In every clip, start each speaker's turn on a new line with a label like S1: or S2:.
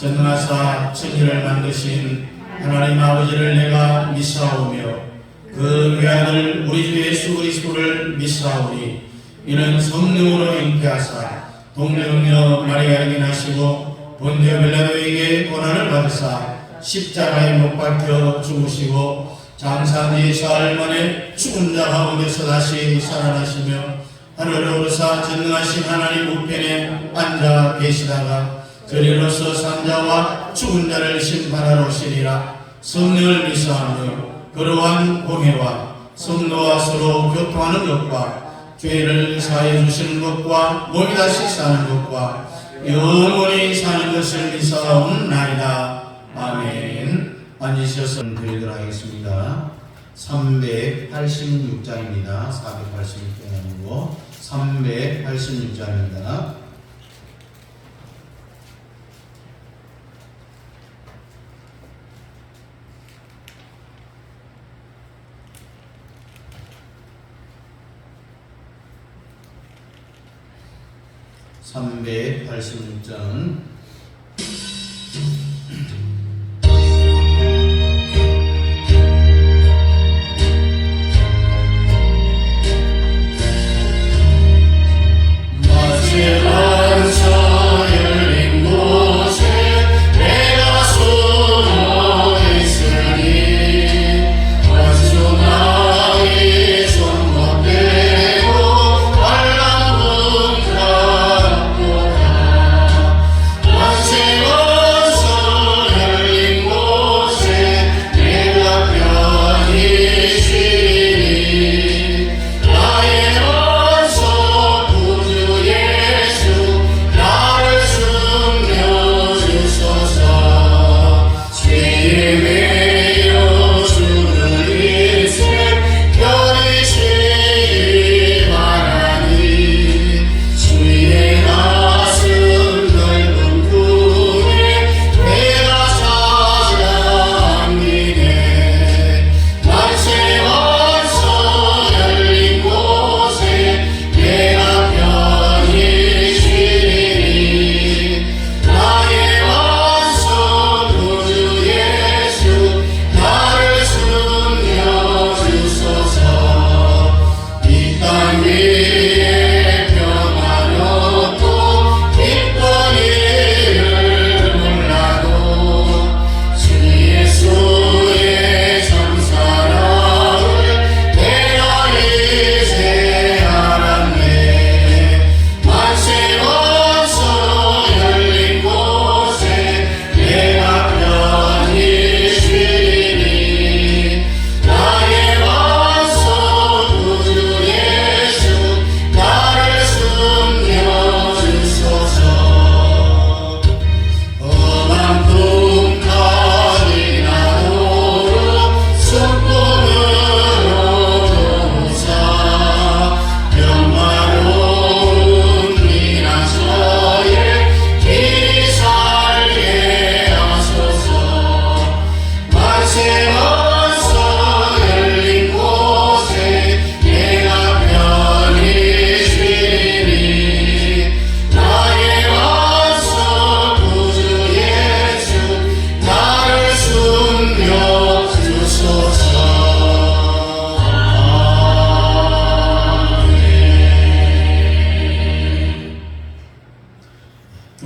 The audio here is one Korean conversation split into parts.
S1: 전능하사 천지를 만드신 하나님 아버지를 내가 믿사오며 그 외아들 우리 주 예수 그리스도를 믿사오니 이는 성령으로 잉태하사 동정녀 마리아에게 나시고 본디오 빌라도에게 고난을 받으사 십자가에 못 박혀 죽으시고 장사한 지 사흘 만에 죽은 자 가운데서 다시 살아나시며 하늘로 오르사 전능하신 하나님 우편에 앉아 계시다가 저리로서 산자와 죽은 자를 심판하러 오시리라. 성령을 믿사오며 그러한 공회와 성도와 서로 교통하는 것과 죄를 사해 주시는 것과 몸이 다시 사는 것과 영원히 사는 것을 믿사옵나이다. 아멘. 앉으셔서 드리도록 하겠습니다. 386장입니다. 486장이 아니고 386장입니다.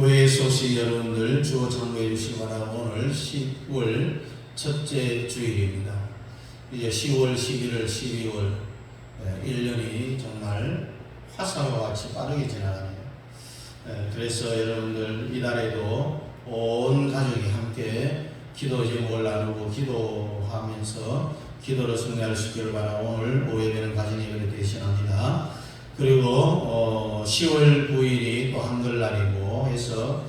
S1: 교회 소식 여러분들 주어 참고해 주시기 바라고 오늘 10월 첫째 주일입니다. 이제 10월, 11월, 12월 1년이 정말 화살과 같이 빠르게 지나가네요. 그래서 여러분들 이달에도 온 가족이 함께 기도 제목을 나누고 기도하면서 기도로 승리할 수 있기를 바라고 오늘 오해되는 가정 예배를 대신합니다. 그리고 10월 9일이 또 한글날이고 해서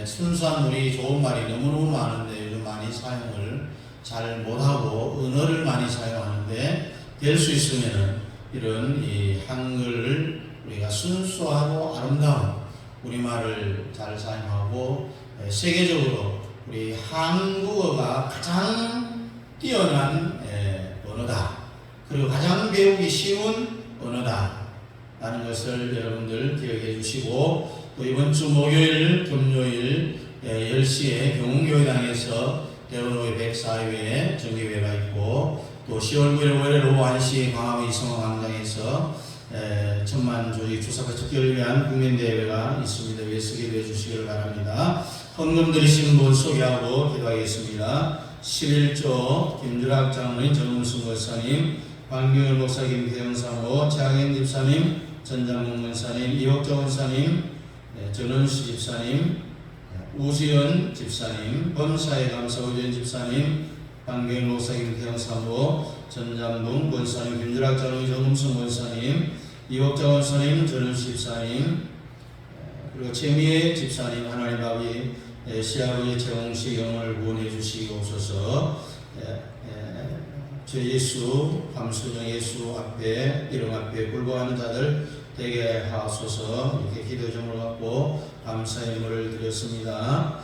S1: 순수한 우리 좋은 말이 너무너무 많은데 요즘 많이 사용을 잘 못하고 언어를 많이 사용하는데 될 수 있으면 이런 이 한글을 우리가 순수하고 아름다운 우리말을 잘 사용하고 세계적으로 우리 한국어가 가장 뛰어난 언어다. 그리고 가장 배우기 쉬운 언어다 라는 것을 여러분들 기억해 주시고 또 이번 주 목요일, 금요일 10시에 경운교회당에서 대원로회 104회에 정기회가 있고, 또 10월 9일 월요일 오후 1시 광화문 이성황광장에서 천만 조직 주사파 척결을 위한 국민대회가 있습니다. 위해서 기도해 주시기를 바랍니다. 헌금 드리시는 분 소개하고 기도하겠습니다. 11조 김주락 장로님, 정은순 권사님, 황경일 목사, 김태영 사모, 최학현 집사님, 전장문 권사님, 이옥정 권사님, 전은수 집사님, 우지연 집사님, 범사의 감사 우지연 집사님, 황경일 목사, 김태영 사모, 전장문 권사님, 김주락 장로님, 정은순 권사님, 이옥정 권사님, 전은수 집사님, 그리고 최미애 집사님, 하나님 아버지 시아버지 최홍식 영을 구원해 주시옵소서. 저 예수 감수정 예수 앞에 이름 앞에 불구하는 자들 되게 하소서. 이렇게 기도 점을 갖고 감사의 예물을 드렸습니다.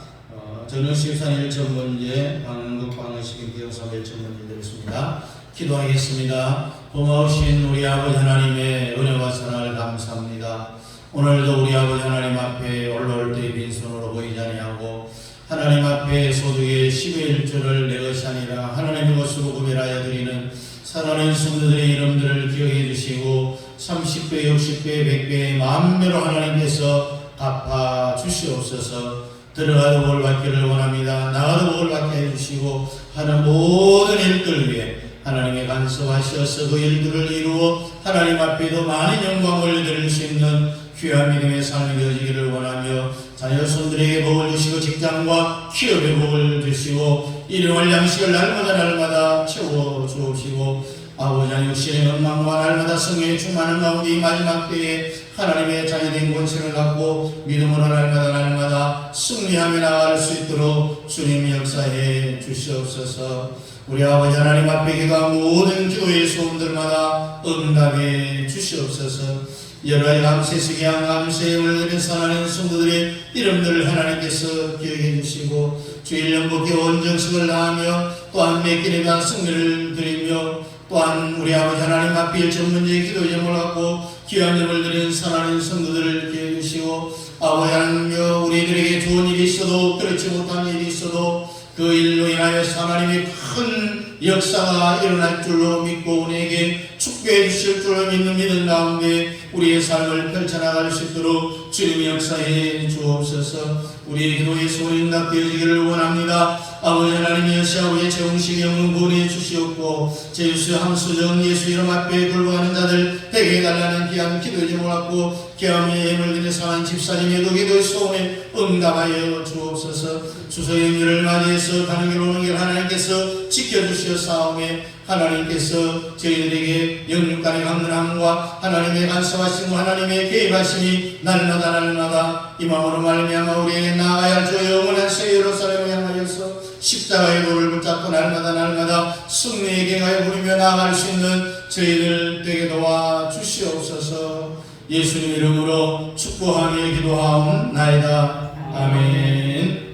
S1: 저는 시우산 1천 문제, 방은국 방은식 김태영삼 1천 문제 드렸습니다. 기도하겠습니다. 고마우신 우리 아버지 하나님의 은혜와 사랑을 감사합니다. 오늘도 우리 아버지 하나님 앞에 올라올 때 빈손으로 보이지 아니하고 하나님 앞에 소득의 10의 1조를 내 것이 아니라 하나님의 것으로 구별하여 드리는 사랑하는 성도들의 이름들을 기억해 주시고 30배, 60배, 100배, 만배로 하나님께서 갚아 주시옵소서. 들어가도 복 받기를 원합니다. 나가도 복을 받게 해주시고 하는 모든 일들 위해 하나님의 간섭하셔서 그 일들을 이루어 하나님 앞에도 많은 영광을 드릴 수 있는 귀한 믿음의 삶이 되어지기를 원하며 자녀손들에게 복을 주시고 직장과 기업에 복을 주시고 일용할 양식을 날마다 채워 주옵시고 아버지 하나님 육신의 원망과 날마다 성령의 충만한 가운데 이 마지막 때에 하나님의 자녀된 권세를 갖고 믿음으로 날마다 승리하며 나아갈 수 있도록 주님이 역사해 주시옵소서. 우리 아버지 하나님 앞에 기도한 모든 기도의 소원들마다 응답해 주시옵소서. 여러 가지 감세, 수기한 감세에 올려드린 사랑하는 성도들의 이름들을 하나님께서 기억해 주시고 주일 연복의 온 정성을 다하며 또한 매 끼리가 승리를 드리며 또한 우리 아버지 하나님 앞에 전문제의 기도 제목을 갖고 귀한 점을 드린 사랑하는 성도들을 기억해 주시고 아버지 하나님 우리들에게 좋은 일이 있어도 그렇지 못한 일이 있어도 그 일로 인하여 하나님의 큰 역사가 일어날 줄로 믿고 우리에게 축복해 주실 줄로 믿는 가운데 우리의 삶을 펼쳐나갈 수 있도록 주님의 역사에 주옵소서. 우리의 기도의 소원이 응답되어지기를 원합니다. 아버지 하나님 여시아버지의 재홍식 영은 구원해 주시옵고 제주수 함수정 예수 이름 앞에 불구하는 자들 되게 해달라는 귀한 기도의 제목을 갖고 기함의 예물 드린 사랑하는 집사님의 그 기도의 소원에 응답하여 주옵소서. 추석 연휴를 맞이해서 가는 길 오는 길 하나님께서 지켜주시옵사오매 하나님께서 저희들에게 영육간의 강건함과 하나님의 간섭하심과 하나님의 개입하심이 날마다 이 마음으로 말미암아 우리에게 나아가야 할 주 영원한 새 예루살렘을 향하여서 십자가의 도를 붙잡고 날마다 승리에게 가여 부리며 나아갈 수 있는 저희들 되게 도와 주시옵소서. 예수님 이름으로 축복하며 기도하옵나이다. 아멘.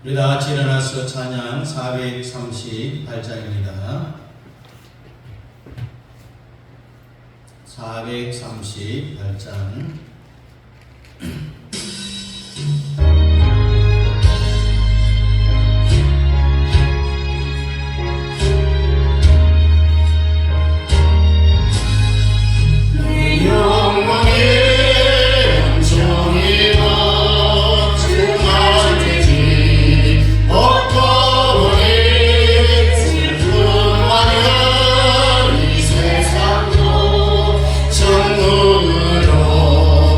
S1: 우리 다 같이 일어나서 찬양 438장입니다. 438장
S2: 전문으로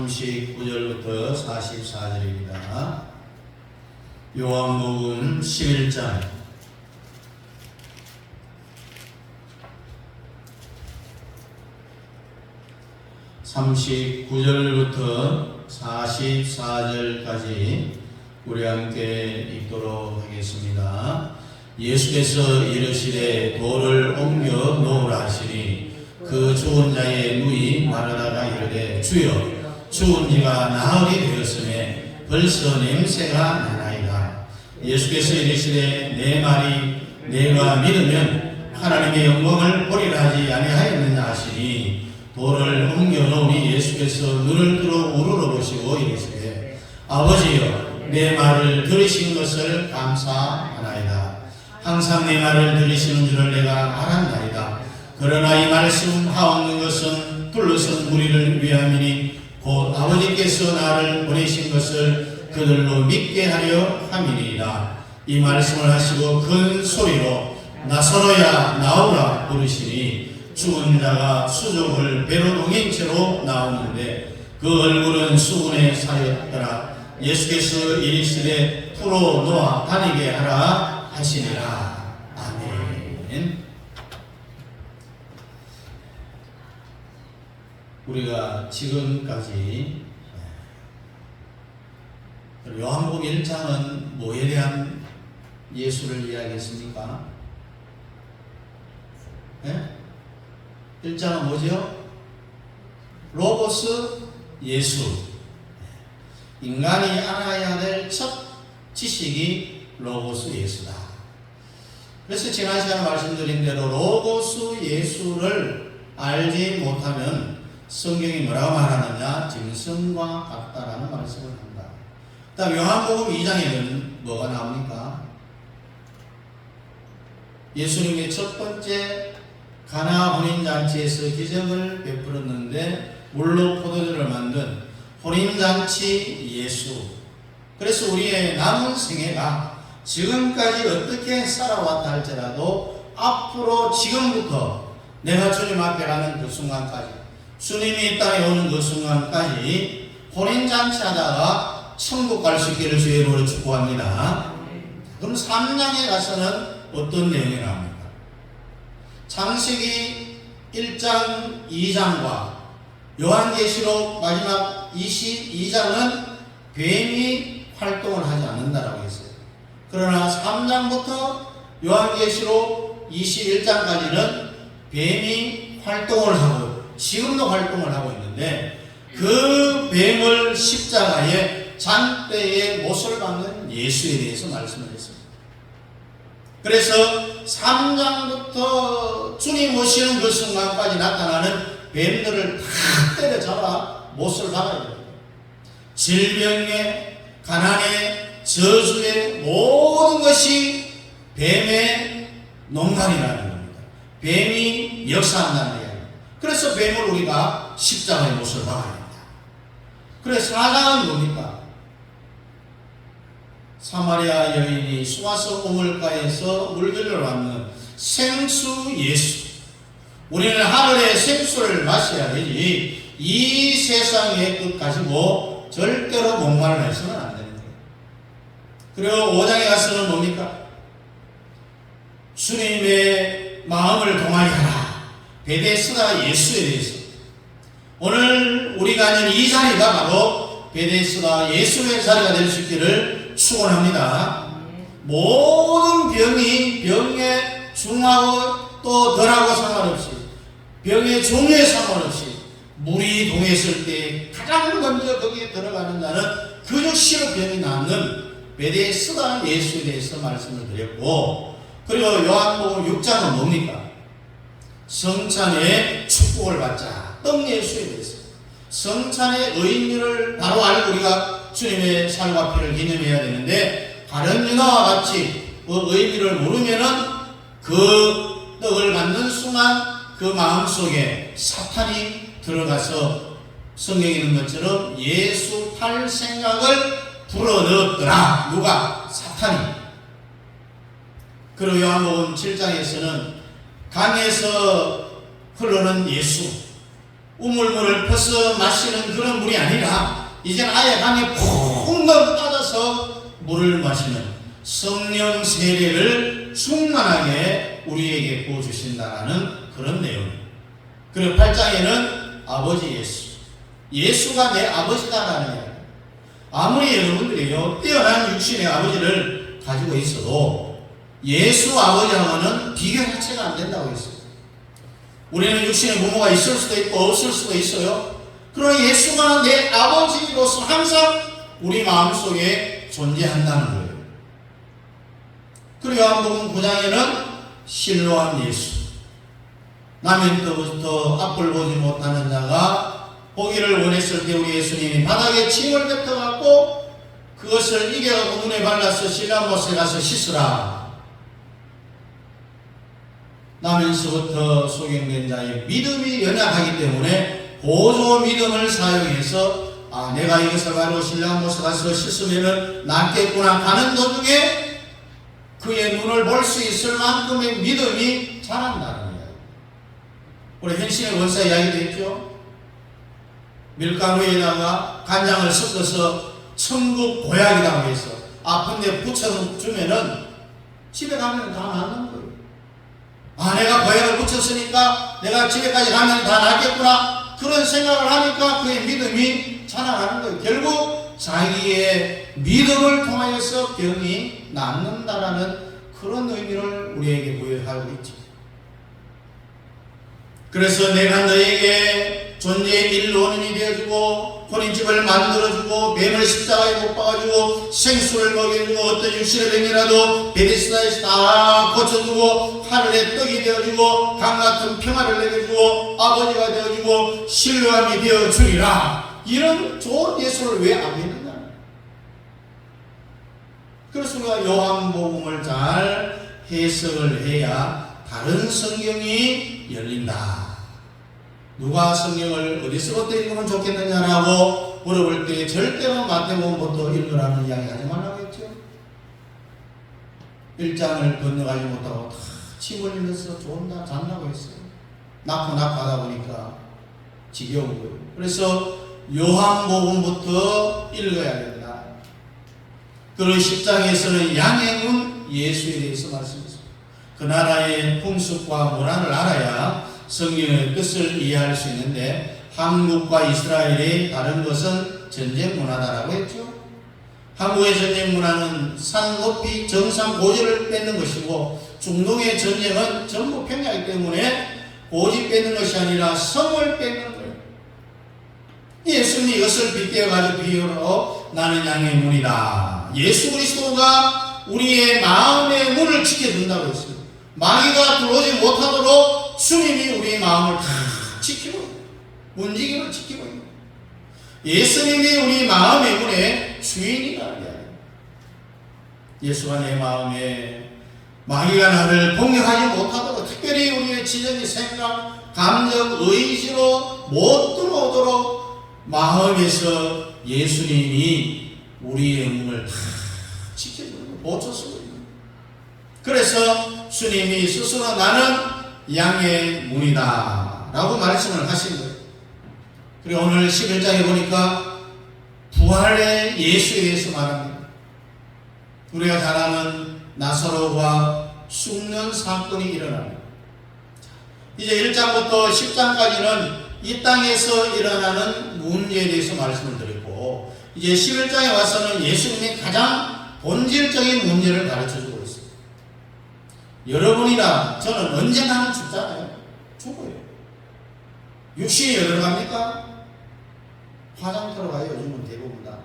S1: 39절부터 44절입니다. 요한복음 11장 39절부터 44절까지 우리 함께 읽도록 하겠습니다. 예수께서 이르시되 돌을 옮겨 놓으라 하시니 그 죽은 자의 누이 마르다가 이르되 주여 죽은 이가 나으리 되었으매 벌써 냄새가 나나이다. 예수께서 이르시되 내 말이 내가 믿으면 하나님의 영광을 보리라 하지 아니하였느냐 하시니 돌을 옮겨 놓으니 예수께서 눈을 들어 우러러보시고 이르시되 아버지여 내 말을 들으신 것을 감사하나이다. 항상 내 말을 들으시는 줄을 내가 알았나이다. 그러나 이 말씀 하옵는 것은 둘러선 무리를 위함이니 곧 아버지께서 나를 보내신 것을 그들로 믿게 하려 함이니이다. 이 말씀을 하시고 큰 소리로 나사로야 나오라 부르시니 죽은 자가 수족을 배로 동인 채로 나오는데 그 얼굴은 수분에 사였더라. 예수께서 이르시되 풀어 놓아 다니게 하라 하시니라. 아멘. 우리가 지금까지 요한복음 1장은 뭐에 대한 예수를 이야기했습니까? 네? 1장은 뭐죠? 로고스 예수. 인간이 알아야 될 첫 지식이 로고스 예수다. 그래서 지난 시간에 말씀드린 대로 로고스 예수를 알지 못하면 성경이 뭐라고 말하느냐? 짐승과 같다라는 말씀을 한다. 다음 요한복음 2장에는 뭐가 나옵니까? 예수님의 첫 번째 가나 혼인잔치에서 기적을 베풀었는데 물로 포도주를 만든 혼인잔치 예수. 그래서 우리의 남은 생애가 지금까지 어떻게 살아왔다 할지라도 앞으로 지금부터 내가 주님 앞에 가는 그 순간까지, 주님이 이 땅에 오는 그 순간까지 혼인잔치 하다가 천국 갈 수 있기를 주의 이름으로 축복합니다. 그럼 3장에 가서는 어떤 내용이 나옵니까? 창세기 1장 2장과 요한계시록 마지막 22장은 뱀이 활동을 하지 않는다라고 했어요. 그러나 3장부터 요한계시록 21장까지는 뱀이 활동을 하고 지금도 활동을 하고 있는데 그 뱀을 십자가에 잔뼈에 못을 박는 예수에 대해서 말씀을 했습니다. 그래서 3장부터 주님 오시는 그 순간까지 나타나는 뱀들을 다 때려잡아 못을 박아야 됩니다. 질병의, 가난의, 저주의 모든 것이 뱀의 농간이라는 겁니다. 뱀이 역사한다는 이야기입니다. 그래서 뱀을 우리가 십자가에 못을 박아야 됩니다. 그래서 4장은 뭡니까? 사마리아 여인이 수가성 우물가에서 물들러 왔는 생수 예수. 우리는 하늘의 생수를 마셔야 되지 이 세상의 끝 가지고 절대로 목마를 해서는 안 되는 거예요. 그리고 5장에 가서는 뭡니까? 주님의 마음을 동하게 하라. 베데스다 예수에 대해서. 오늘 우리가 앉은 이 자리가 바로 베데스다 예수의 자리가 될 수 있기를 축원합니다. 모든 병이 병의 중하고 또 덜하고 상관없이, 병의 종류에 상관없이 물이 동했을 때 가장 먼저 거기에 들어가는 자는 그 즉시로 병이 낫는 베데스다 예수에 대해서 말씀을 드렸고, 그리고 요한복음 6장은 뭡니까? 성찬의 축복을 받자. 떡 예수에 대해서. 성찬의 의미를 바로 알고 우리가 주님의 살과 피를 기념해야 되는데, 다른 유나와 같이 그 의미를 모르면은 그 떡을 받는 순간 그 마음속에 사탄이 들어가서 성경에 있는 것처럼 예수 팔 생각을 불어넣었더라. 누가? 사탄이. 그리고 요한복음 7장에서는 강에서 흐르는 예수, 우물물을 퍼서 마시는 그런 물이 아니라 이제는 아예 강에 푹 빠져서 물을 마시는 성령 세례를 충만하게 우리에게 부어주신다는 그런 내용입니다. 그리고 8장에는 아버지 예수가 내 아버지다라는 이야기. 아무리 여러분들이요 뛰어난 육신의 아버지를 가지고 있어도 예수 아버지하고는 비교 자체가 안 된다고 했어요. 우리는 육신의 부모가 있을 수도 있고 없을 수도 있어요. 그러나 예수가 내 아버지로서 항상 우리 마음속에 존재한다는 거예요. 그리고 요한복음 9장에는 실로암 예수, 남의 때부터 앞을 보지 못하는 자가 보기를 원했을 때 우리 예수님이 바닥에 침을 뱉어갖고 그것을 이겨갖고 눈에 발라서 실로암못에 가서 씻으라. 나면서부터 소경된 자의 믿음이 연약하기 때문에 보조 믿음을 사용해서 내가 이것을 가지고 실로암못에 가서 씻으면 낫겠구나 하는 도중에 그의 눈을 볼 수 있을 만큼의 믿음이 자란다는 거예요. 우리 현신의 원사 이야기도 했죠. 밀가루에다가 간장을 섞어서 천국 보약이라고 해서 아픈데 붙여주면은 집에 가면 다 낫는 거예요. 내가 보약을 붙였으니까 내가 집에까지 가면 다 낫겠구나. 그런 생각을 하니까 그의 믿음이 자라나는 거예요. 결국 자기의 믿음을 통하여서 병이 낫는다라는 그런 의미를 우리에게 부여하고 있죠. 그래서 내가 너에게 존재의 일원인이 되어주고 혼인집을 만들어주고 뱀을 십자가에 못 박아주고 생수를 먹여주고 어떤 육신의 병이라도 베데스다에서 다 고쳐주고 하늘의 떡이 되어주고 강같은 평화를 내려주고 아버지가 되어주고 신뢰함이 되어주리라. 이런 좋은 예수를 왜 안 믿는가? 그래서 우리가 요한복음을 잘 해석을 해야 다른 성경이 열린다. 누가 성경을 어디서부터 읽으면 좋겠느냐라고 물어볼 때 절대로 마태복음부터 읽으라는 이야기 하지 말라고 했죠. 1장을 건너가지 못하고 다 침을 흘려서 좋은다 잔다고 했어요. 낳고 하다 보니까 지겨운 거예요. 그래서 요한복음부터 읽어야 된다. 그리고 10장에서는 양의 문 예수에 대해서 말씀했습니다. 그 나라의 풍습과 문화를 알아야 성경의 뜻을 이해할 수 있는데 한국과 이스라엘이 다른 것은 전쟁 문화다라고 했죠. 한국의 전쟁 문화는 산 높이 정상 고지를 뺏는 것이고 중동의 전쟁은 전부 평야이기 때문에 고지 뺏는 것이 아니라 성을 뺏는 거예요. 예수님이 이것을 빗대어가지고 비유로 나는 양의 문이다. 예수 그리스도가 우리의 마음의 문을 지켜준다고 했어요. 마귀가 들어오지 못하도록 주님이 우리의 마음을 다 지키고 있어요. 문지기를 지키고 있어요. 예수님이 우리 마음의 문의 주인이라는 이야기예요. 예수가 내 마음에 마귀가 나를 공격하지 못하도록 특별히 우리의 지적인 생각, 감정, 의지로 못 들어오도록 마음에서 예수님이 우리의 문을 다 지켜주고 보초쓰고 있는 거예요. 그래서 주님이 스스로 나는 양의 문이다 라고 말씀을 하신 거예요. 그리고 오늘 11장에 보니까 부활의 예수에 대해서 말합니다. 우리가 잘 아는 나사로가 죽는 사건이 일어납니다. 이제 1장부터 10장까지는 이 땅에서 일어나는 문제에 대해서 말씀을 드렸고 이제 11장에 와서는 예수님이 가장 본질적인 문제를 가르쳐주고 있습니다. 여러분이나 저는 언젠가는 죽잖아요. 죽어요. 육신이 어디로 갑니까? 화장터로 가요. 요즘은 대부분 다.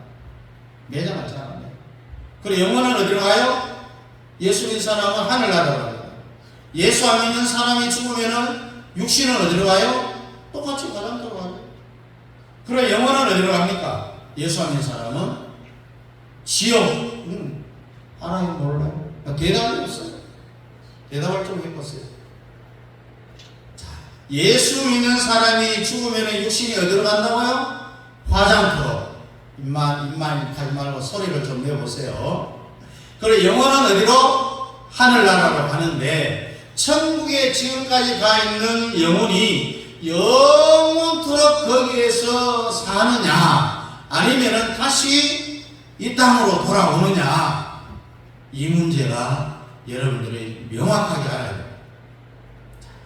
S1: 매장을 잘 안 해요. 그리고 영혼은 어디로 가요? 예수 믿는 사람은 하늘나라로 가요. 예수 안 믿는 사람이 죽으면은 육신은 어디로 가요? 똑같이 화장터로 가요. 그리고 영혼은 어디로 갑니까? 예수 안 믿는 사람은 지옥. 하나님 몰라요. 대답이 없어요. 대답을 좀 해보세요. 자, 예수 믿는 사람이 죽으면 육신이 어디로 간다고요? 화장터로. 입만 하지 말고 소리를 좀 내보세요. 그리고 영혼은 어디로? 하늘나라로 가는데 천국에 지금까지 가 있는 영혼이 영원토록 거기에서 사느냐, 아니면은 다시 이 땅으로 돌아오느냐, 이 문제가 여러분들이 명확하게 알아야 돼요.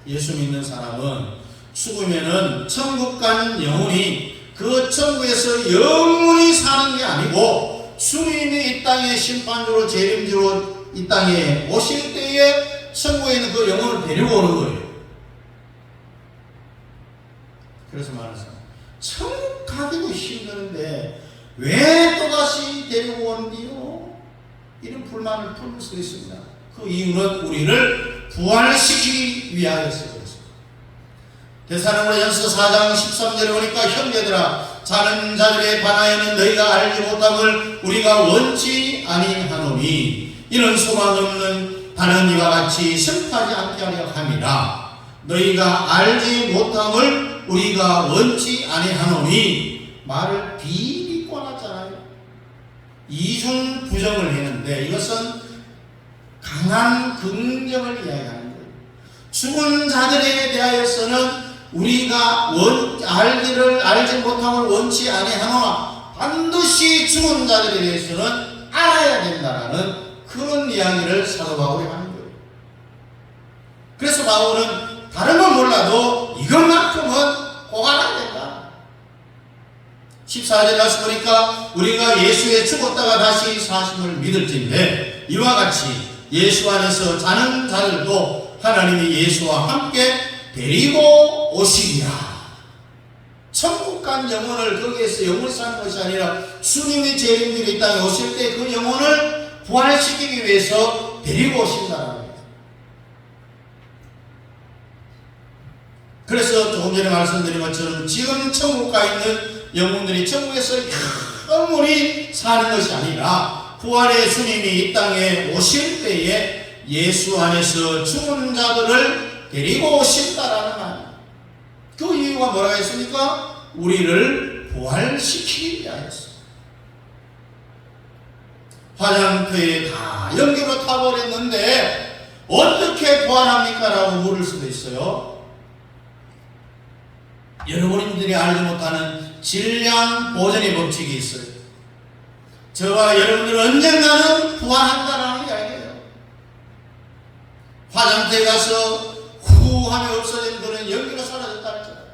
S1: 예수 믿는 사람은 죽으면은 천국 간 영혼이 그 천국에서 영원히 사는 게 아니고, 주님이 이 땅에 심판주로 재림주로 이 땅에 오실 때에 천국에 있는 그 영혼을 데리고 오는 거예요. 그래서 말해서 천국 가기도 힘드는데 왜 또다시 데리고 오는디요? 이런 불만을 품을 수 있습니다. 그 이유는 우리를 부활시키기 위하여서 그렇습니다. 데살로니가전서 4장 13절에 보니까 형제들아, 자는 자들에 관하여는 너희가 알지 못함을 우리가 원치 아니하노니 이런 소망 없는 다른 이와 같이 슬퍼하지 않게 하려 함이라. 너희가 알지 못함을 우리가 원치 아니하노니, 말을 비비 꺼놨잖아요. 이중 부정을 했는데 이것은 강한 긍정을 이야기하는 거예요. 죽은 자들에 대하여서는 우리가 알지 못함을 원치 아니하노나 반드시 죽은 자들에 대해서는 알아야 된다라는 그런 이야기를 사도 바울이 하는 거예요. 그래서 바울은 다른 건 몰라도 이것만큼은 꼭 알아야 된다. 14절에 가서 보니까 우리가 예수에 죽었다가 다시 사심을 믿을진데 이와 같이 예수 안에서 자는 자들도 하나님이 예수와 함께 데리고 오시리라. 천국 간 영혼을 거기에서 영원히 사는 것이 아니라 주님이 재림주로 이 땅에 오실 때 그 영혼을 부활시키기 위해서 데리고 오신다는 거예요. 그래서 조금 전에 말씀드린 것처럼 지금 천국 가 있는 영혼들이 천국에서 영원히 사는 것이 아니라 부활의 주님이 이 땅에 오실 때에 예수 안에서 죽은 자들을 데리고 오신다라는 말. 그 이유가 뭐라고 했습니까? 우리를 부활시키기 위하였어. 화장터에 다 연기로 타버렸는데 어떻게 부활합니까? 라고 물을 수도 있어요. 여러분들이 알지 못하는 질량 보존의 법칙이 있어요. 저와 여러분들은 언젠가는 부활한다라는 이야기예요. 화장터에 가서 후 하며 없어진 그런 연기가 사라졌다 했잖아요.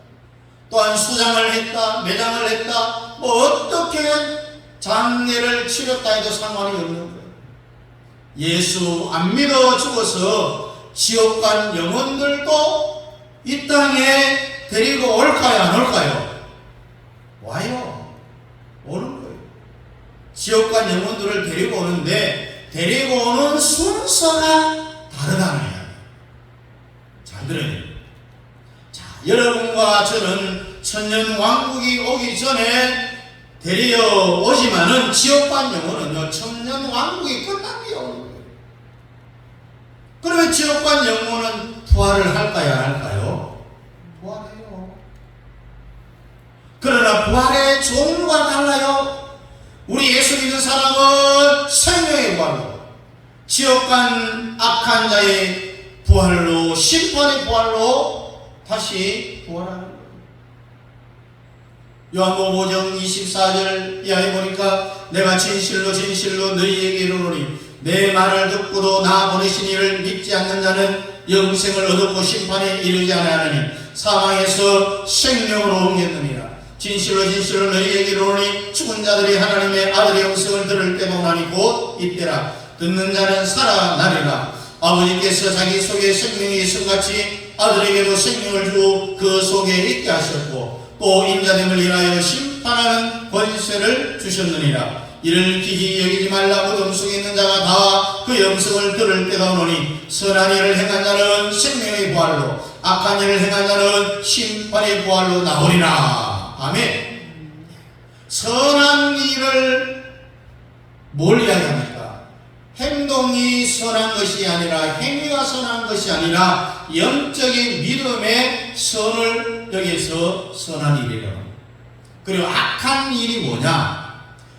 S1: 또한 수장을 했다, 매장을 했다, 뭐 어떻게 장례를 치렀다 해도 상관이 없는 거예요. 예수 안 믿어 죽어서 지옥 간 영혼들도 이 땅에 데리고 올까요, 안 올까요? 와요. 오는 거예요. 지옥 간 영혼들을 데리고 오는데 데리고 오는 순서가 다르다는 이야기예요. 잘 들어요. 자, 여러분과 저는 천년 왕국이 오기 전에 데려오지만은 지옥 간 영혼은요, 천년 왕국이 끝난 뒤에 오는 거예요. 그러면 지옥 간 영혼은 부활을 할까요, 안 할까요? 부활해요. 그러나 부활의 종류가 달라요. 우리 예수 믿는 사람은 생명의 부활로, 지옥 간 악한 자의 부활로, 심판의 부활로 다시 부활하는 거예요. 요한복음 5장 24절 이하에 보니까 내가 진실로 진실로 너희에게 이르노니 내 말을 듣고도 나 보내신 이를 믿지 않는 자는 영생을 얻었고 심판에 이르지 아니하느니 사망에서 생명으로 옮겼느니라. 진실로 진실로 너희에게 이르노니 죽은 자들이 하나님의 아들의 영생을 들을 때가 오나니 곧 이때라. 듣는 자는 살아나리라. 아버지께서 자기 속에 생명이 있음같이 아들에게도 생명을 주고 그 속에 있게 하셨고 또 인자됨을 인하여 심판하는 권세를 주셨느니라. 이를 기히 여기지 말라. 무덤 속에 있는 자가 다 그 영성을 들을 때가 오노니 선한 일을 행한 자는 생명의 부활로, 악한 일을 행한 자는 심판의 부활로 나오리라. 아멘. 선한 일을 뭘 이야기합니까? 행동이 선한 것이 아니라, 행위가 선한 것이 아니라 영적인 믿음의 선을 여기서 선한 일이라고. 그리고 악한 일이 뭐냐?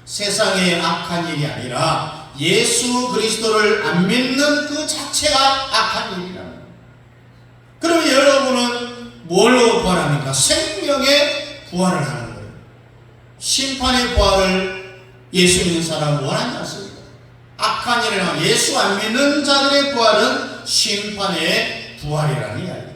S1: 세상의 악한 일이 아니라 예수 그리스도를 안 믿는 그 자체가 악한 일이라는 거예요. 그러면 여러분은 뭘로 부활합니까? 생명의 부활을 하는 거예요. 심판의 부활을 예수 믿는 사람은 원하지 않습니다. 악한 일을 하는 예수 안 믿는 자들의 부활은 심판의 부활이라는 이야기죠.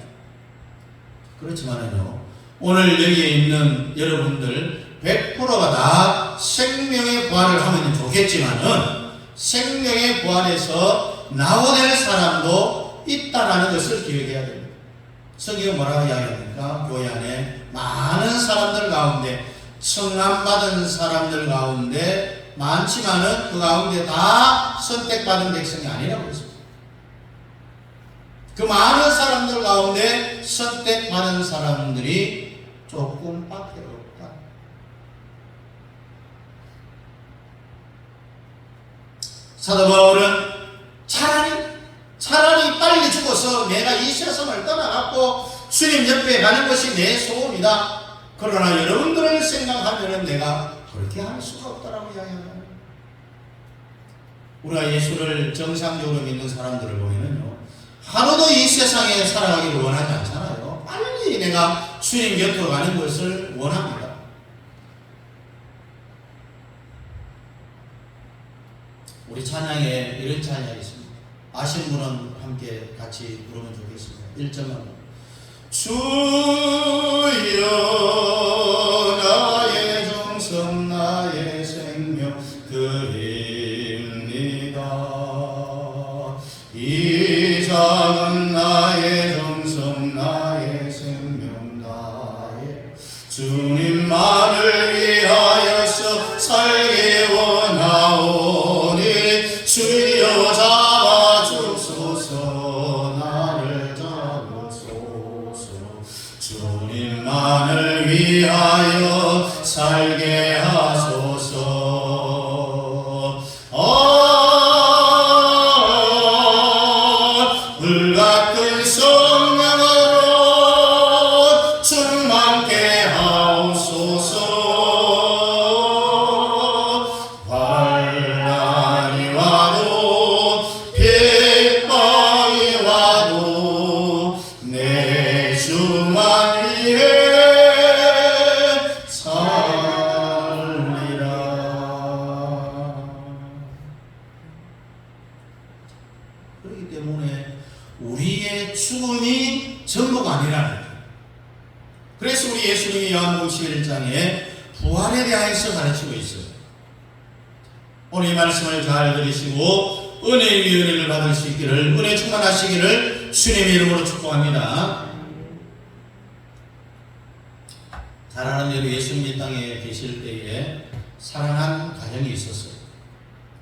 S1: 그렇지만요, 오늘 여기에 있는 여러분들 100%가 다 생명의 부활을 하면 좋겠지만은 생명의 부활에서 나오는 사람도 있다라는 것을 기억해야 됩니다. 성경은 뭐라고 이야기합니까? 교회 안에 많은 사람들 가운데, 성함받은 사람들 가운데 많지만은 그 가운데 다 선택받은 백성이 아니라고 했습니다. 그 많은 사람들 가운데 선택받은 사람들이 조금밖에 없다. 사도 바울은 차라리 빨리 죽어서 내가 이 세상을 떠나갖고 주님 옆에 가는 것이 내 소원이다. 그러나 여러분들을 생각하면 내가 그렇게 할 수가 없다라고 이야기합니다. 우리가 예수를 정상적으로 믿는 사람들을 보면요, 하루도 이 세상에 살아가기를 원하지 않잖아요. 빨리 내가 주님 곁으로 가는 것을 원합니다. 우리 찬양에 이런 찬양이 있습니다. 아시는 분은 함께 같이 부르면 좋겠습니다. 1절만. 주여 나의 정성 나의 생명 드립니다. 이 작은 나의 정성 나의 생명 나의 주님만을 위하여서 살게 원하오니 주여 잡아주소서 나를 잡으소서 주님만을 위하여 살게 하소서. 불같은 성령으로 충만케 하옵소서. 환난이 와도 핍박이 와도 내 주만 위해 살리라. 그렇기 때문에 우리의 죽음이 전부가 아니라는 거예요. 그래서 우리 예수님이 요한복음 11장에 부활에 대하여서 가르치고 있어요. 오늘 이 말씀을 잘 들으시고 은혜의 위원회를 받을 수 있기를, 은혜 충만하시기를 주님의 이름으로 축복합니다. 잘 아는 대로 예수님이 이 땅에 계실 때에 사랑한 가정이 있었어요.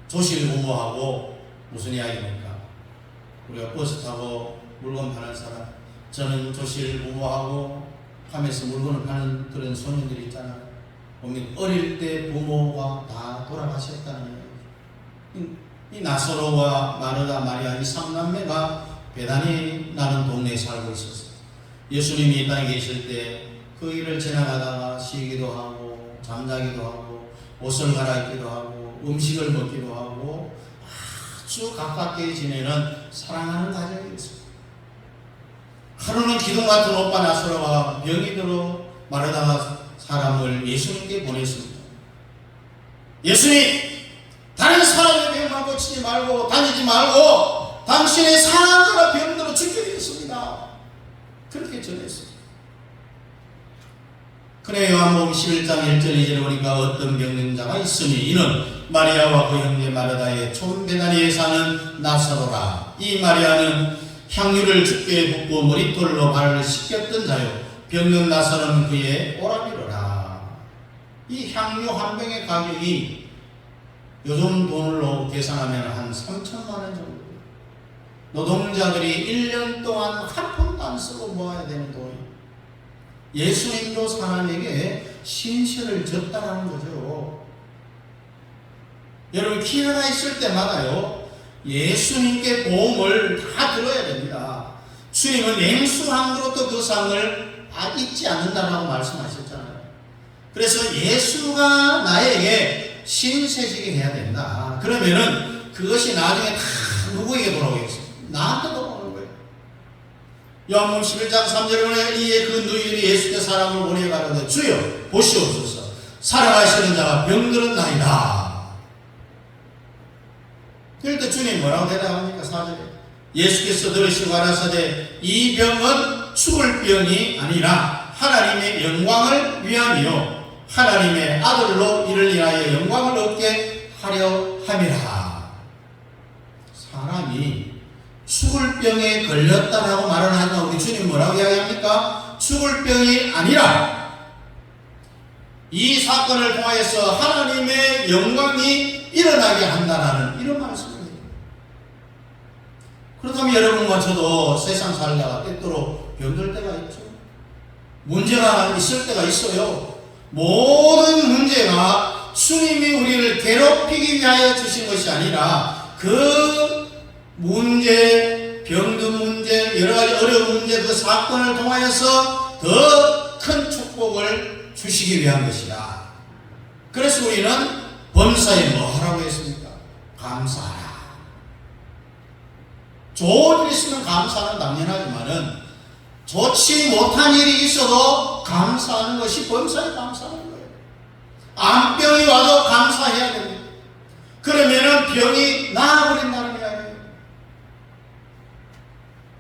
S1: 조실부모하고 무슨 이야기입니까? 우리가 버스 타고 물건 파는 사람, 저는 조실부모하고 하면서 물건을 파는 그런 소년들이 있잖아요. 보면 어릴 때 부모가 다 돌아가셨다는 거예요. 이 나사로와 마르다 마리아 이 3남매가 배단이 나는 동네에 살고 있었어요. 예수님이 이 땅에 계실 때 그 길을 지나가다가 쉬기도 하고 잠자기도 하고 옷을 갈아입기도 하고 음식을 먹기도 하고 아주 가깝게 지내는 사랑하는 가정이었습니다. 하루는 기둥 같은 오빠 나사로가 병이 들어 마르다가 사람을 예수님께 보냈습니다. 예수님, 다른 사람의 병만 고치지 말고 다니지 말고 당신의 사랑자가 병들어 죽게 되었습니다. 그렇게 전했습니다. 그래 요한복음 11장 1절 2절에 보니까 어떤 병든자가 있으니 이는 마리아와 그 형제 마르다의 촌 베다니에 사는 나사로라. 이 마리아는 향유를 주께 붓고 머리털로 발을 씻겼던 자요, 병든 나사로는 그의 오라비로라. 이 향유 한 병의 가격이 요즘 돈으로 계산하면 한 3천만 원 정도. 노동자들이 1년 동안 한 푼도 안 쓰고 모아야 되는 돈이. 예수님도 사람에게 신세를 졌다라는 거죠. 여러분 기회가 있을 때마다요, 예수님께 도움을 다 들어야 됩니다. 주님은 냉수 한 그릇도 그 상을 잊지 않는다라고 말씀하셨잖아요. 그래서 예수가 나에게 신세지게 해야 된다. 그러면은 그것이 나중에 다 누구에게 돌아오겠어요? 나한테 돌아오는 거예요. 요한복음 11장 3절에 보면 이에 그 누이들이 예수께 사람을 보내 가로되 주여 보시옵소서 살아가시는 자가 병들었나이다. 그럴 때 주님 뭐라고 대답합니까? 4절에 예수께서 들으시고 가라사대 이 병은 죽을 병이 아니라 하나님의 영광을 위함이요 하나님의 아들로 이를 위하여 영광을 얻게 하려 함이라. 사람이 죽을 병에 걸렸다라고 말을 하니까 우리 주님 뭐라고 이야기합니까? 죽을 병이 아니라 이 사건을 통하여서 하나님의 영광이 일어나게 한다라는 이런 말씀을 해요. 그렇다면 여러분과 저도 세상 살다가 때때로 병들 때가 있죠. 문제가 있을 때가 있어요. 모든 문제가 주님이 우리를 괴롭히기 위하여 주신 것이 아니라 그 문제, 병든 문제, 여러 가지 어려운 문제, 그 사건을 통하여서 더 큰 축복을 주시기 위한 것이다. 그래서 우리는 범사에 뭐 하라고 했습니까? 감사하라. 좋은 일이 있으면 감사는 당연하지만은 좋지 못한 일이 있어도 감사하는 것이 범사에 감사하는 거예요. 암병이 와도 감사해야 됩니다. 그러면은 병이 나아버린다는 이야기예요.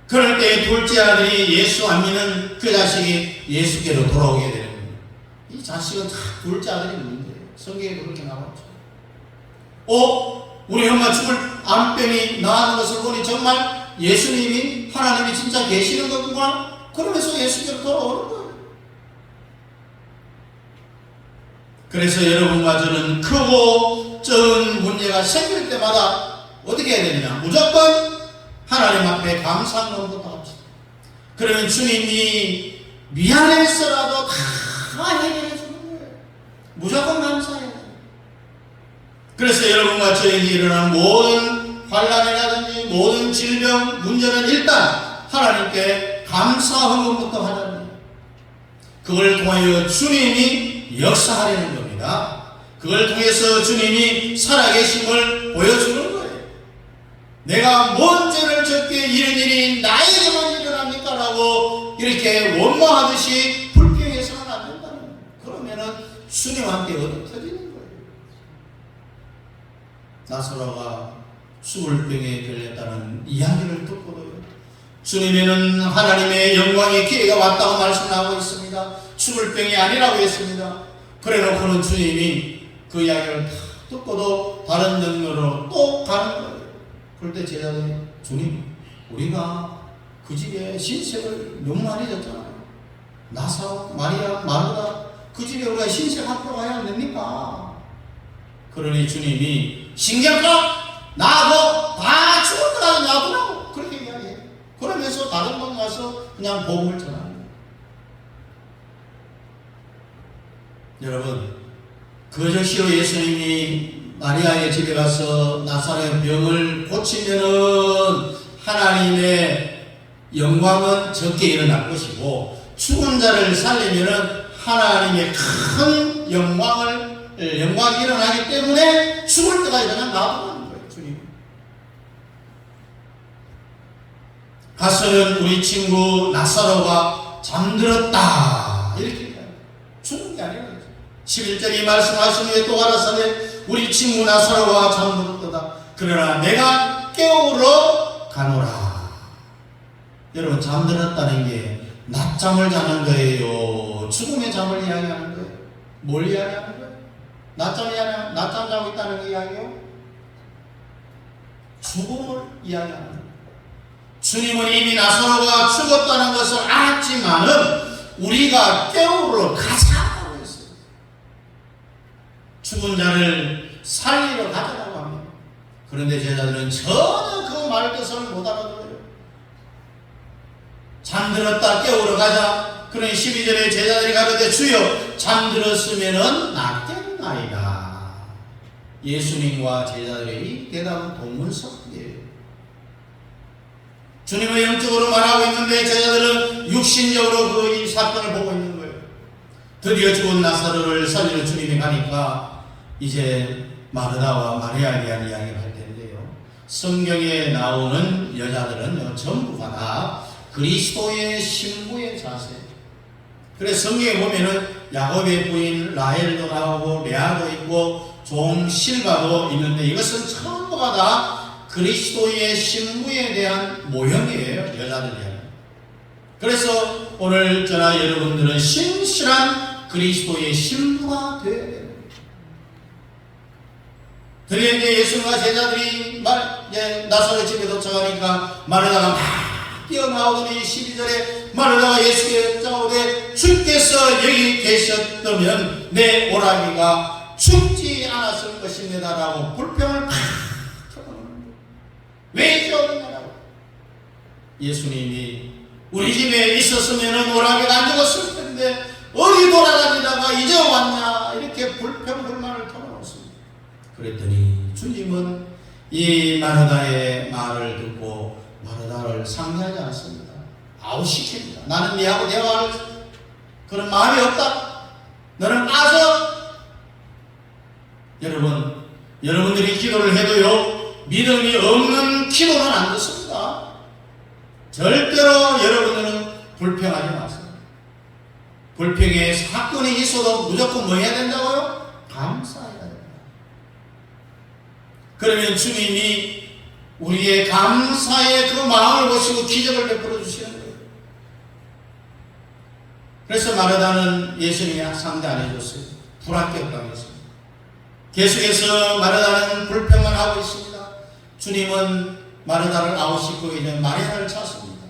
S1: 그럴 때 둘째 아들이 예수 안 믿는 그 자식이 예수께로 돌아오게 되는 거예요. 이 자식은 다 둘째 아들이 문제예요. 성경에도 그렇게 나왔죠. 우리 엄마 죽을 암병이 나아는 것을 보니 정말 예수님이 하나님이 진짜 계시는 거구나. 그러면서 예수께로 돌아오는 거예요. 그래서 여러분과 저는 크고 적은 문제가 생길 때마다 어떻게 해야 되느냐? 무조건 하나님 앞에 감사한 것부터 합시다. 그러면 주님이 미안해서라도 다 해결해 주는 거예요. 무조건 감사해야 돼요. 그래서 여러분과 저에게 일어나는 모든 환난이라든지 모든 질병, 문제는 일단 하나님께 감사한 것부터 하자는 거예요. 그걸 통하여 주님이 역사하려는 겁니다. 그걸 통해서 주님이 살아계심을 보여주는 거예요. 내가 뭔 죄를 졌기에 이런 일이 나에게만 일어납니까? 라고 이렇게 원망하듯이 불평해서는 안 된다는 거예요. 그러면은 주님한테 얻어 터지는 거예요. 나사로가 죽을 병에 걸렸다는 이야기를 듣고도요. 주님에는 하나님의 영광의 기회가 왔다고 말씀하고 있습니다. 죽을 병이 아니라고 했습니다. 그래 놓고는 주님이 그 이야기를 다 듣고도 다른 능력으로 또 가는 거예요. 그럴 때 제자들이 주님, 우리가 그 집에 신sek을 너무 많이 졌잖아요. 나사, 마리아, 마르다 그 집에 우리가 신세 갖고 가야 안 됩니까? 그러니 주님이 신경과 나도 다 죽을 거라고 놔두라고 그렇게 이야기해요. 그러면서 다른 분 가서 그냥 복음을 전합니다. 여러분, 그저씨로 예수님이 마리아의 집에 가서 나사렛 병을 고치면은 하나님의 영광은 적게 일어날 것이고 죽은 자를 살리면은 하나님의 큰 영광이 일어나기 때문에 죽을 때가 일어나 놔두라는 거예요. 주님. 가서는 우리 친구 나사로가 잠들었다 이렇게 얘기해요. 죽은 게 아니라 11절이 말씀하신 후에 또 가라사대 우리 친구 나사로가 잠들었다. 그러나 내가 깨우러 가노라. 여러분, 잠들었다는 게 낮잠을 자는 거예요? 죽음의 잠을 이야기하는 거예요? 뭘 이야기하는 거예요? 낮잠 자고 있다는 게 이야기요? 죽음을 이야기하는 거예요. 주님은 이미 나사로가 죽었다는 것을 알았지만은 우리가 깨우러 가자고 했어요. 죽은 자를 살리러 가자고 합니다. 그런데 제자들은 전혀 그 말 뜻을 못 알아들어요. 잠들었다 깨우러 가자. 그러니 12절에 제자들이 가로되 주여 잠들었으면은 낫겠나이다. 예수님과 제자들의 이 대답은 동문서이에요. 주님은 영적으로 말하고 있는데 제자들은 육신적으로 그 이 사건을 보고 있는 거예요. 드디어 죽은 나사로를 살리러 주님이 가니까 이제 마르다와 마리아에 대한 이야기를 할 텐데요. 성경에 나오는 여자들은 전부가 다 그리스도의 신부의 자세. 그래서 성경에 보면은 야곱의 부인 라헬도 나오고 레아도 있고 종 실바도 있는데 이것은 전부가 다 그리스도의 신부에 대한 모형이에요. 여자들이에요. 그래서 오늘 저나 여러분들은 신실한 그리스도의 신부가 되어야 돼요. 그런데 이제 예수님과 제자들이 나사렛 집에 도착하니까 마르다가 막 뛰어나오더니 12절에 마르다가 예수께 여짜오되 주께서 여기 계셨다면 내 오라기가 죽지 않았을 것입니다라고 불평을 팍 쳐놓는 거예요. 왜 이제 오느냐라고. 예수님이 우리 집에 있었으면 오라기가 안 죽었을 텐데 어디 돌아다니다가 이제 왔냐 이렇게 불평불만을 털어놓습니다. 그랬더니 주님은 이 마르다의 말을 듣고 마르다를 상대하지 않습니다. 아웃시킵니다. 나는 네하고 대화할 그런 마음이 없다. 너는 빠져. 여러분들이 기도를 해도요 믿음이 없는 기도는 안 듣습니다. 절대로 여러분들은 불평하지 마세요. 불평에 사건이 있어도 무조건 뭐 해야 된다고요? 감사해야 됩니다. 그러면 주님이 우리의 감사의 그 마음을 보시고 기적을 베풀어 주시는 거예요. 그래서 마르다는 예수님이 상대 안 해줬어요. 불합격당했습니다. 계속해서 마르다는 불평만 하고 있습니다. 주님은 마르다를 아웃시키고 이제 마리아를 찾습니다.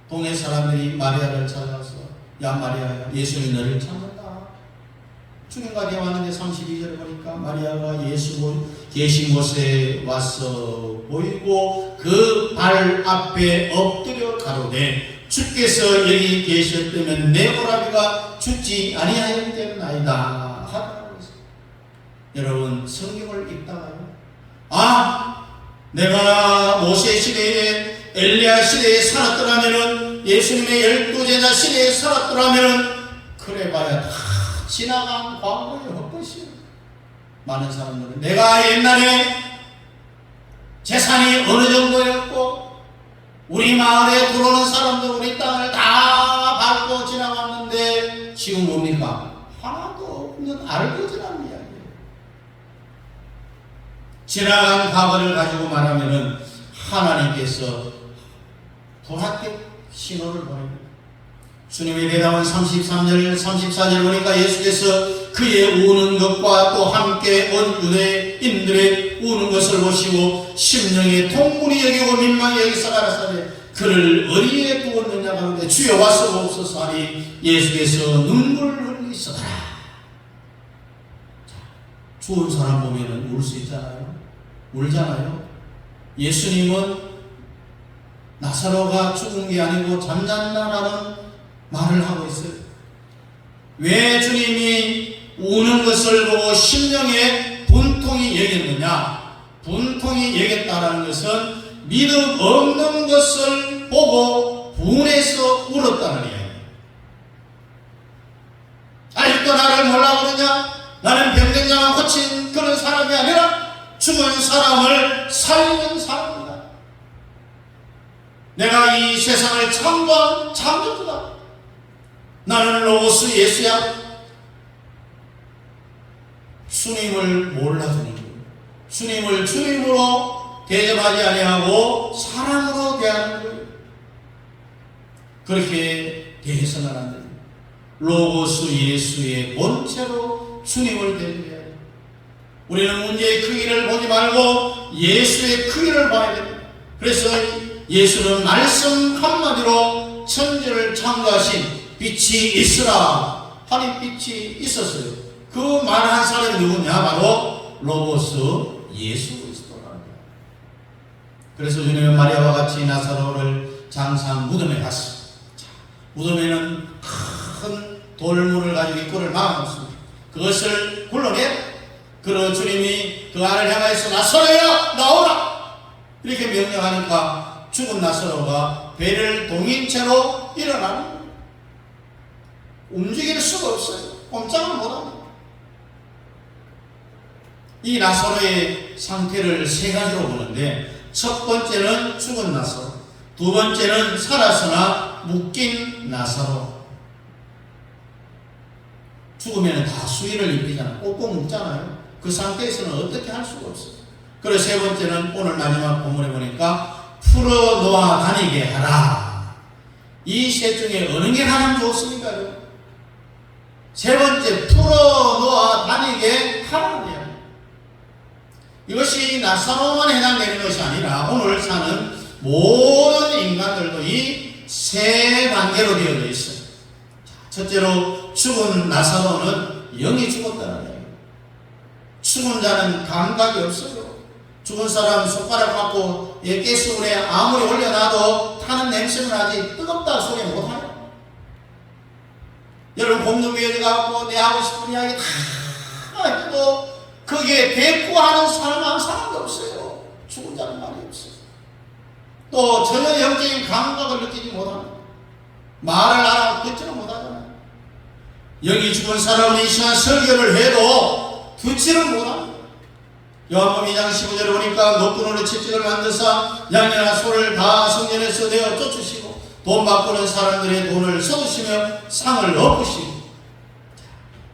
S1: 동네 사람들이 마리아를 찾아서 야 마리아야 예수님이 너를 찾는다. 주님과 대화하는데 32절에 보니까 마리아가 예수 계신 곳에 와서 보이고 그 발 앞에 엎드려 가로되 주께서 여기 계셨다면 내 오라비가 죽지 아니하였겠나이다 하더라고요. 여러분 성경을 읽다가요 내가 모세 시대에 엘리야 시대에 살았더라면은 예수님의 12제자 시대에 살았더라면은 그래봐야 다 지나간 과거의 헛것이에요. 많은 사람들은 내가 옛날에 재산이 어느 정도였고 우리 마을에 들어오는 사람들 우리 땅을 다 밟고 지나갔는데 지금 뭡니까? 하나도 없는 알거지라는 이야기예요. 지나간 과거를 가지고 말하면은 하나님께서 불합격 신호를 보냅니다. 주님의 대답은 33절 34절 보니까 예수께서 그의 우는 것과 또 함께 온 유대인들의 우는 것을 보시고 심령의 통분이 여기고 민망히 여기서 가라사대 그를 어디에 두었느냐 하는데 주여 와서 보옵소서 하니 예수께서 눈물을 흘리시더라. 죽은 사람 보면은 울 수 있잖아요. 울잖아요. 예수님은 나사로가 죽은 게 아니고 잠잠나라는 말을 하고 있어요. 왜 주님이 우는 것을 보고 심령에 분통이 여겼느냐? 분통이 여겼다는 것은 믿음 없는 것을 보고 분해서 울었다는 이야기예요. 아직도 나를 몰라 그러냐? 나는 병든자만 고친 그런 사람이 아니라 죽은 사람을 살리는 사람이다. 내가 이 세상을 창조한 창조주다. 나는 로고스 예수야. 주님을 몰라주는 거예요. 주님을 주님으로 대접하지 아니하고 사랑으로 대하는 거예요. 그렇게 대해서는 안 돼요. 로고스 예수의 본체로 주님을 대접해야 돼요. 우리는 문제의 크기를 보지 말고 예수의 크기를 봐야 됩니다. 그래서 예수는 말씀 한마디로 천지를 창조하신 빛이 있으라 하는 빛이 있었어요. 그 말한 사람이 누구냐? 바로 로고스 예수 그리스도라는 거예요. 그래서 주님은 마리아와 같이 나사로를 장사한 무덤에 갔어요. 무덤에는 큰 돌문을 가지고 입구를 막아놓습니다. 그것을 굴러내 그러 주님이 그 안을 향하여서 나사로야 나오라 이렇게 명령하니까 죽은 나사로가 배를 동인 채로 일어나는 거예요. 움직일 수가 없어요. 꼼짝을 못합니다. 이 나사로의 상태를 세 가지로 보는데 첫 번째는 죽은 나사로, 두 번째는 살았으나 묶인 나사로. 죽으면 다 수의를 입히잖아요. 꼭꼭 묶잖아요. 그 상태에서는 어떻게 할 수가 없어요. 그리고 세 번째는 오늘 마지막 본문에 보니까 풀어놓아 다니게 하라. 이 셋 중에 어느 게 가장 좋습니까? 세 번째, 풀어놓아 다니게 하라네요. 이것이 나사로만 해당되는 것이 아니라 오늘 사는 모든 인간들도 이 세 단계로 되어져 있어요. 첫째로, 죽은 나사로는 영이 죽었다는 거예요. 죽은 자는 감각이 없어요. 죽은 사람 손가락 갖고 가스불에 아무리 올려놔도 타는 냄새는 나지 뜨겁다 소리 못하요. 여러분 공동교회 가고 내 하고 싶은 이야기 다 해도 거기에 대꾸하는 사람 한 사람도 없어요. 죽은 자는 말이 없어요. 또 전혀 영적인 감각을 느끼지 못합니다. 말을 알아도 듣지는 못하잖아요. 여기 죽은 사람은 이 시간 설교를 해도 듣지는 못합니다. 요한복음 2장 15절에 보니까 높은 하늘의 채찍을 만드사 양이나 소를 다 성전에서 내어 쫓으시고 돈 바꾸는 사람들의 돈을 쏟으시며 상을 엎으시고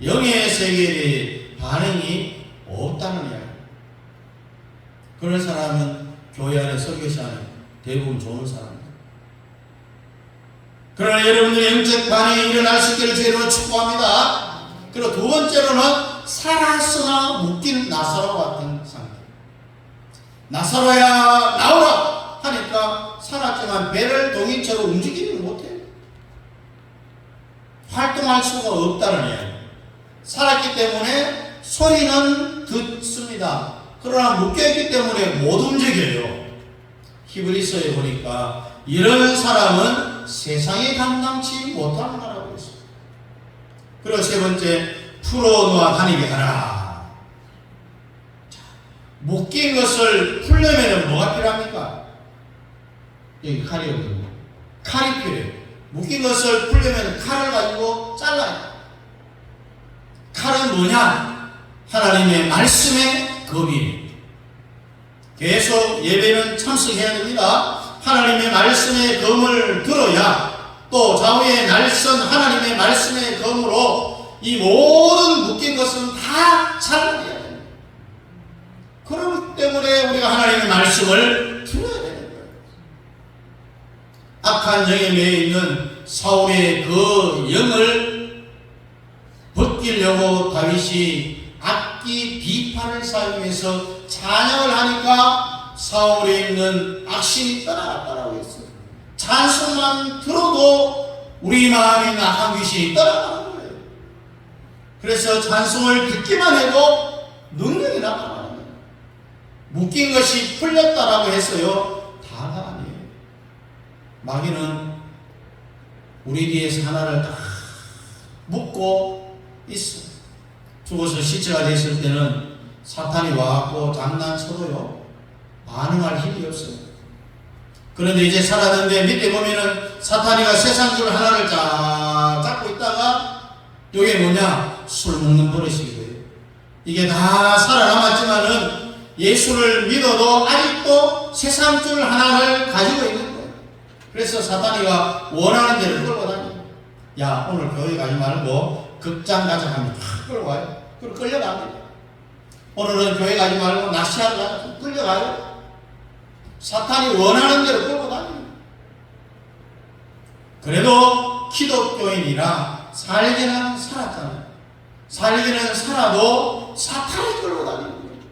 S1: 영의 세계에 반응이 없다는 이야기. 그런 사람은 교회 안에 설교시 안에 대부분 좋은 사람입니다. 그러나 여러분들 영적 반응이 일어날 수 있기를 주의로 축복합니다. 그리고 두 번째로는 살았으나 묶인 나사로 같은 상태. 나사로야 나오라 하니까 살았지만 배를 동인처럼 움직이지 못해요. 활동할 수가 없다는 이야기. 살았기 때문에 소리는 듣습니다. 그러나 묶여있기 때문에 못 움직여요. 히브리서에 보니까 이런 사람은 세상에 감당치 못하는 거라고 했어요. 그리고 세 번째, 풀어놓아 다니게 하라. 자, 묶인 것을 풀려면 뭐가 필요합니까? 여기 칼이 없는 칼이 필요해요. 묶인 것을 풀려면 칼을 가지고 잘라요. 칼은 뭐냐? 하나님의 말씀의 검이에요. 계속 예배는 참석해야 됩니다. 하나님의 말씀의 검을 들어야 또 좌우에 날선 하나님의 말씀의 검으로 이 모든 묶인 것은 다 잘라내야 됩니다. 그렇기 때문에 우리가 하나님의 말씀을 들어야 되는 거예요. 악한 영에 매여 있는 사울의 그 영을 벗기려고 다윗이 악기 비파를 사용해서 찬양을 하니까 사울에 있는 악신이 떠나갔다라고 했어요. 찬송만 들어도 우리 마음에 있는 악한 귀신이 떠나가는 거예요. 그래서 찬송을 듣기만 해도 능력이 나타나는 거예요. 묶인 것이 풀렸다라고 했어요. 다가 아니에요. 마귀는 우리 뒤에서 하나를 딱 묶고 있어요. 죽어서 시체가 됐을 때는 사탄이 와갖고 장난쳐도요 반응할 힘이 없어요. 그런데 이제 살았는데 밑에 보면은 사탄이가 세상줄 하나를 쫙 잡고 있다가 이게 뭐냐? 술 먹는 버릇이고요. 이게 다 살아남았지만은 예수를 믿어도 아직도 세상줄 하나를 가지고 있는 거예요. 그래서 사탄이가 원하는 대로 끌고 다녀요. 야, 오늘 교회 가지 말고 극장 가자 하면 확 끌고 와요. 그리고 끌려갑니다. 오늘은 교회 가지 말고 낚시하러 가자. 끌려가요. 사탄이 원하는 대로 끌고 다닙니다. 그래도 기독교인이라 살기는 살았잖아요. 살기는 살아도 사탄이 끌고 다니는 거예요.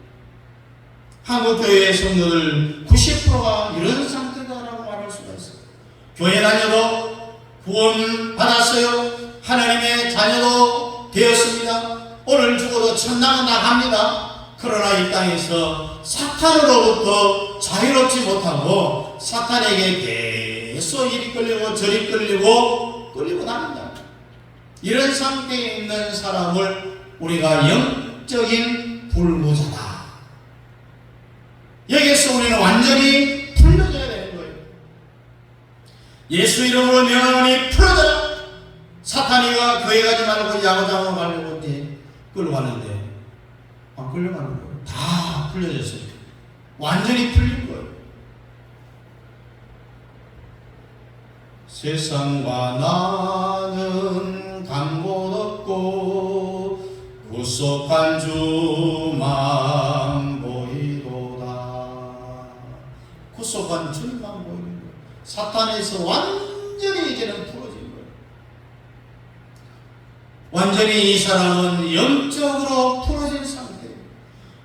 S1: 한국교회의 성도들 90%가 이런 상태다라고 말할 수가 있어요. 교회 다녀도 구원 받았어요. 하나님의 자녀도 되었습니다. 오늘 죽어도 천당은 나갑니다. 그러나 이 땅에서 사탄으로부터 자유롭지 못하고 사탄에게 계속 이리 끌리고 저리 끌리고 다닌다. 이런 상태에 있는 사람을 우리가 영적인 불구자다. 여기에서 우리는 완전히 풀려져야 되는 거예요. 예수 이름으로 명하노니 풀어져라. 사탄이가 교회 가지 말고 야구장으로 가려고 끌려가는데 안 끌려가는 거예요. 다 풀려졌어요. 완전히 풀린 거예요. 세상과 나는 간 곳 없고 구속한 주만 보이도다. 구속한 주만 보이는 거예요. 사탄에서 완전히 이제는 풀어진 거예요. 완전히 이 사람은 영적으로 풀어진 상태예요.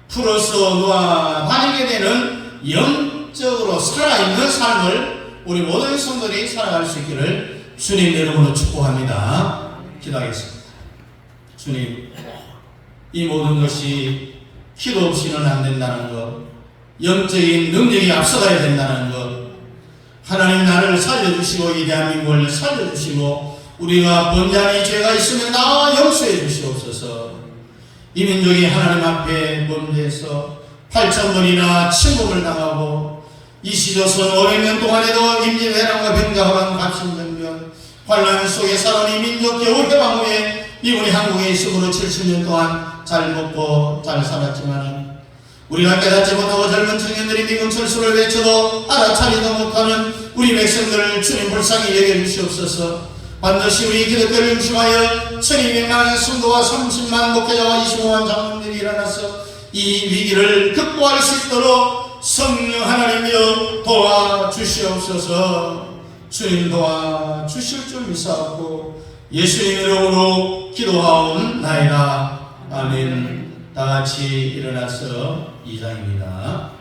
S1: 풀어서 놓아다니게 되는 영적으로 살아있는 삶을 우리 모든 성도들이 살아갈 수 있기를 주님 이름으로 축복합니다. 기도하겠습니다. 주님, 이 모든 것이 기도 없이는 안 된다는 것, 영적인 능력이 앞서가야 된다는 것, 하나님 나를 살려주시고 이 대한민국을 살려주시고 우리가 범죄한 죄가 있으면 나 용서해 주시옵소서. 이 민족이 하나님 앞에 범죄해서 8,000번이나 침범을 당하고 이 시조선 500년 동안에도 임진왜란과 병자호란 갑신병변 환란 속에 살아온 이 민족 겨우 해방 후에 미군이 한국에 있음으로 70년 동안 잘 먹고 잘 살았지만 우리가 깨닫지 못하고 젊은 청년들이 미군 철수를 외쳐도 알아차리도 못하는 우리 백성들을 주님 불쌍히 여겨주시옵소서. 반드시 우리 기독교를 중심하여 1200만 성도와 30만 목회자와 25만 장로들이 일어나서 이 위기를 극복할 수 있도록 성령 하나님이여 도와주시옵소서. 주님 도와주실 줄 믿사옵고 예수님 이름으로 기도하옵나이다. 아멘. 다같이 일어나서 2장입니다.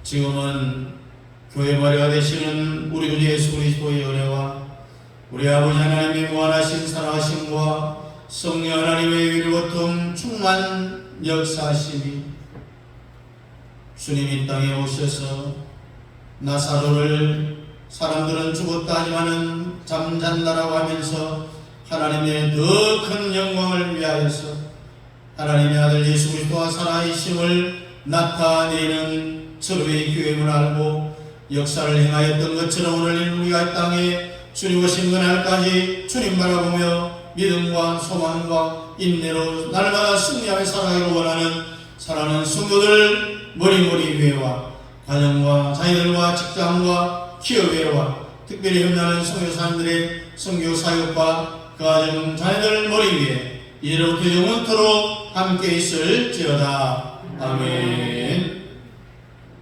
S1: 지금은 교회 머리가 되시는 우리 구 예수 그리스도의 은혜와 우리 아버지 하나님의 무한하신 사랑하심과 성령 하나님의 위로부터 충만 역사하심이 주님 이 땅에 오셔서 나사로를 사람들은 죽었다 하지만은 잠잔다라고 하면서 하나님의 더 큰 영광을 위하여서 하나님의 아들 예수 그리스도와 살아계심을 나타내는 서로의 교회임을 알고 역사를 행하였던 것처럼 오늘 우리가 이 땅에 주님 오신 그날까지 주님 바라보며 믿음과 소망과 인내로 날마다 승리하며 살아가기를 원하는 사랑하는 성도들 머리머리 교회와 가정과 자녀들과 직장과 기업회와 특별히 협력하는 선교사님들의 선교 사역과 가정 자녀들 머리 위에 이제로부터 영원토록 함께 있을지어다. 아멘.